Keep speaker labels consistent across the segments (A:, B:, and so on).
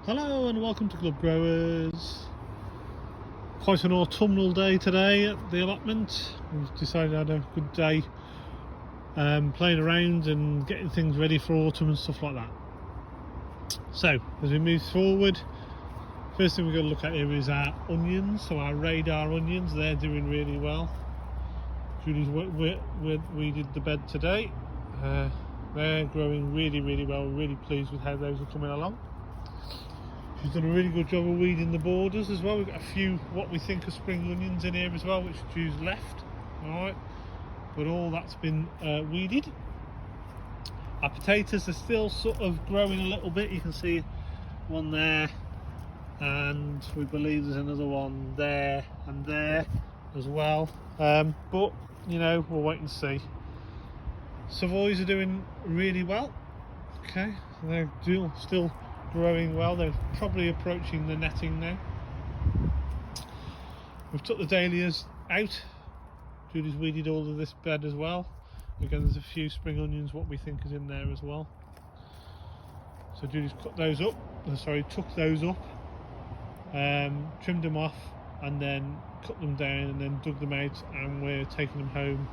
A: Hello and welcome to Club Growers. Quite an autumnal day today at the allotment. We've decided to have a good day playing around and getting things ready for autumn and stuff like that. So as we move forward, first thing we're going to look at here is our onions. So our radar onions, they're doing really well. Julie's weeded the bed today. They're growing really well. We're really pleased with how those are coming along. She's done a really good job of weeding the borders as well. We've got a few what we think are spring onions in here as well, which Ju's left. Alright, but all that's been weeded. Our potatoes are still sort of growing a little bit. You can see one there, and we believe there's another one there and there as well. But you know, we'll wait and see. Savoys are doing really well. Okay, so they're still growing well. They're probably approaching the netting now. We've took the dahlias out. Julie's weeded all of this bed as well. Again, there's a few spring onions what we think is in there as well. So Julie's cut those up, took those up, trimmed them off, and then cut them down and then dug them out, and we're taking them home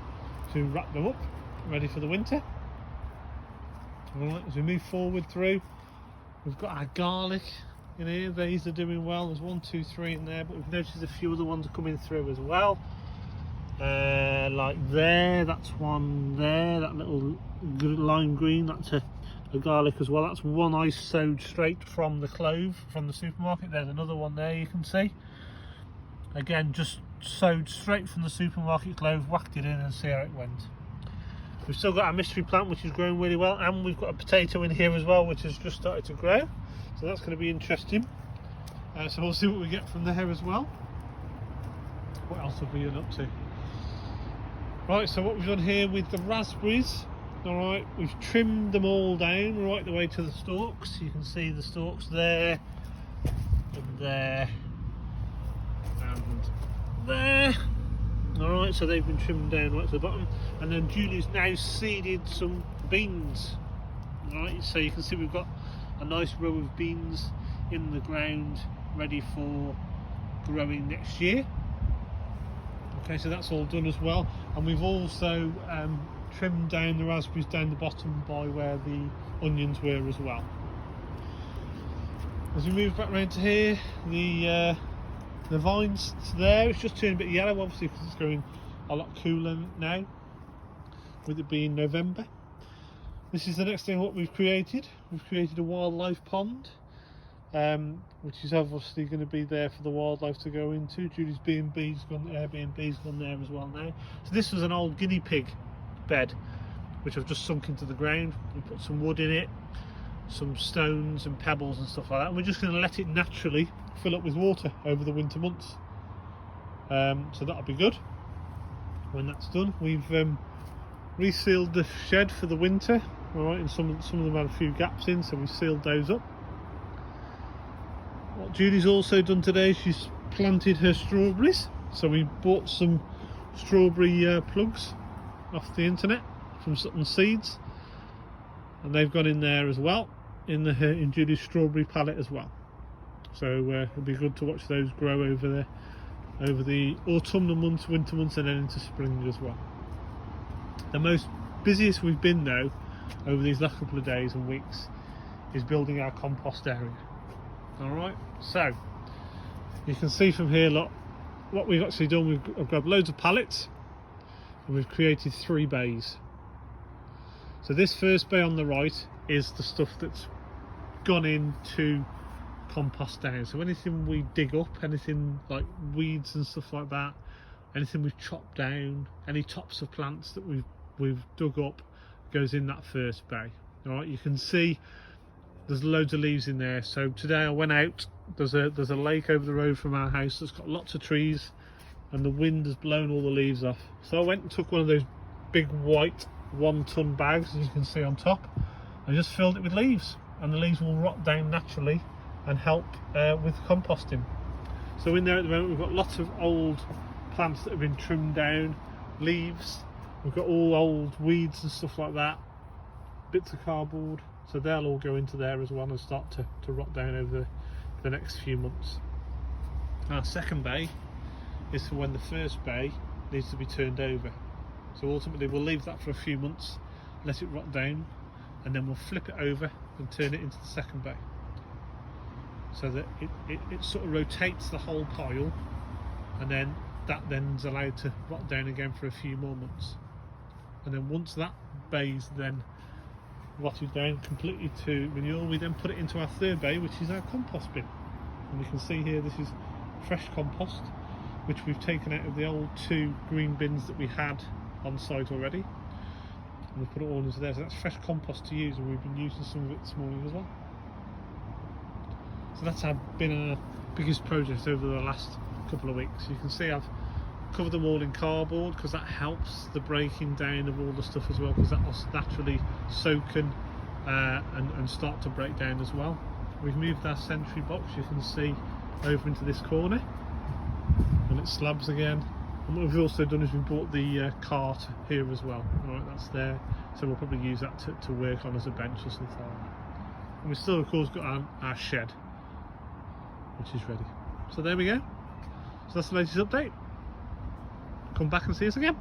A: to wrap them up, ready for the winter. Alright, as we move forward through, we've got our garlic in here. These are doing well. There's 1, 2, 3 in there, but we've noticed a few other ones are coming through as well. Like there, that's one there, that little lime green, that's a garlic as well. That's one I sowed straight from the clove from the supermarket. There's another one there you can see. Again, just sowed straight from the supermarket clove, whacked it in and see how it went. We've still got our mystery plant, which is growing really well, and we've got a potato in here as well, which has just started to grow. So that's going to be interesting. So we'll see what we get from there as well. What else have we been up to? Right, so what we've done here with the raspberries, alright, we've trimmed them all down right the way to the stalks. You can see the stalks there, and there, and there. Alright, so they've been trimmed down right to the bottom, and then Julie's now seeded some beans. Alright, so you can see we've got a nice row of beans in the ground ready for growing next year. Okay, so that's all done as well, and we've also trimmed down the raspberries down the bottom by where the onions were as well. As we move back around to here, the vines there, it's just turning a bit yellow, obviously because it's going a lot cooler now, with it being November. This is the next thing what we've created. We've created a wildlife pond, which is obviously going to be there for the wildlife to go into. Julie's Airbnb's gone there as well now. So this was an old guinea pig bed, which I've just sunk into the ground. We put some wood in it, some stones and pebbles and stuff like that, and we're just going to let it naturally fill up with water over the winter months. So that'll be good when that's done. We've resealed the shed for the winter, alright, and some of them had a few gaps in, so we sealed those up. What Julie's also done today, she's planted her strawberries. So we bought some strawberry plugs off the internet from Sutton Seeds, and they've gone in there as well, in Julie's strawberry pallet as well. So it'll be good to watch those grow over the autumnal months, winter months, and then into spring as well. The most busiest we've been though over these last couple of days and weeks is building our compost area. Alright, so you can see from here, look, what we've actually done, I've grabbed loads of pallets and we've created 3 bays. So this first bay on the right is the stuff that's gone into compost down. So anything we dig up, anything like weeds and stuff like that, anything we've chopped down, any tops of plants that we've dug up, goes in that first bay. Alright, you can see there's loads of leaves in there. So today I went out, there's a lake over the road from our house that's got lots of trees, and the wind has blown all the leaves off. So I went and took one of those big white 1-ton bags, as you can see on top, and just filled it with leaves, and the leaves will rot down naturally and help with composting. So in there at the moment we've got lots of old plants that have been trimmed down, leaves, we've got all old weeds and stuff like that, bits of cardboard. So they'll all go into there as well and start to rot down over the next few months. Our second bay is for when the first bay needs to be turned over. So ultimately we'll leave that for a few months, let it rot down, and then we'll flip it over and turn it into the second bay. So that it sort of rotates the whole pile, and then that then's allowed to rot down again for a few more months. And then once that bay's then rotted down completely to renewal, we then put it into our third bay, which is our compost bin. And you can see here this is fresh compost, which we've taken out of the old 2 green bins that we had on site already, and we've put it all into there. So that's fresh compost to use, and we've been using some of it this morning as well. So that's been our biggest project over the last couple of weeks. You can see I've covered them all in cardboard because that helps the breaking down of all the stuff as well, because that will naturally soak and start to break down as well. We've moved our sentry box, you can see, over into this corner, and it slabs again. And what we've also done is we bought the cart here as well. Alright, that's there, so we'll probably use that to work on as a bench or something like that. And we've still of course got our shed, which is ready. So there we go. So that's the latest update. Come back and see us again.